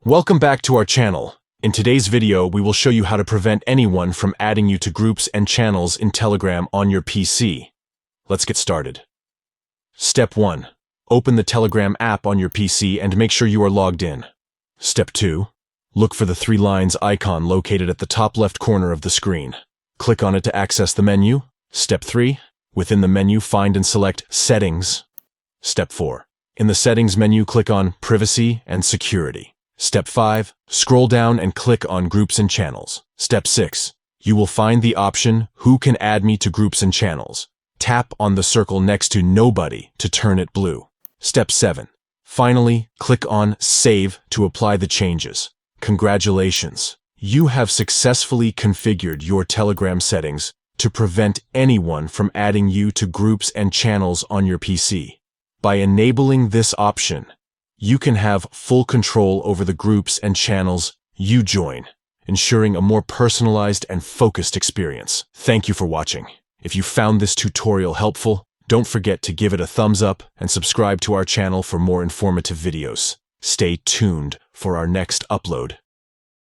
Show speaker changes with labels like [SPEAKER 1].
[SPEAKER 1] Welcome back to our channel. In today's video, we will show you how to prevent anyone from adding you to groups and channels in Telegram on your PC. Let's get started. Step 1. Open the Telegram app on your PC and make sure you are logged in. Step 2. Look for the 3 lines icon located at the top left corner of the screen. Click on it to access the menu. Step 3. Within the menu, find and select Settings. Step 4. In the Settings menu, click on Privacy and Security. Step 5. Scroll down and click on Groups and Channels. Step 6. You will find the option Who can add me to groups and channels. Tap on the circle next to Nobody to turn it blue. Step 7. Finally, click on Save to apply the changes. Congratulations! You have successfully configured your Telegram settings to prevent anyone from adding you to groups and channels on your PC. By enabling this option, you can have full control over the groups and channels you join, ensuring a more personalized and focused experience. Thank you for watching. If you found this tutorial helpful, don't forget to give it a thumbs up and subscribe to our channel for more informative videos. Stay tuned for our next upload.